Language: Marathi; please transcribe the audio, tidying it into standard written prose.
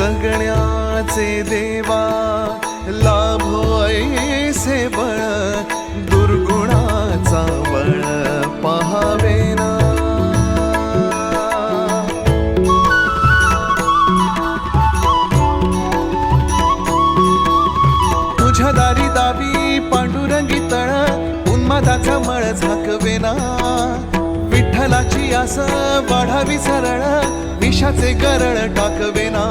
जगण्याचे देवा लाभो ऐसे बळ दुर्गुणाचा बळ पहावेना तुझ्या दारी दावी पांडुरंगी तळ उन्मादाचा मळ झाकवेना विठ्ठलाची आस वाढावी सरळ विषाचे गरळ टाकवेना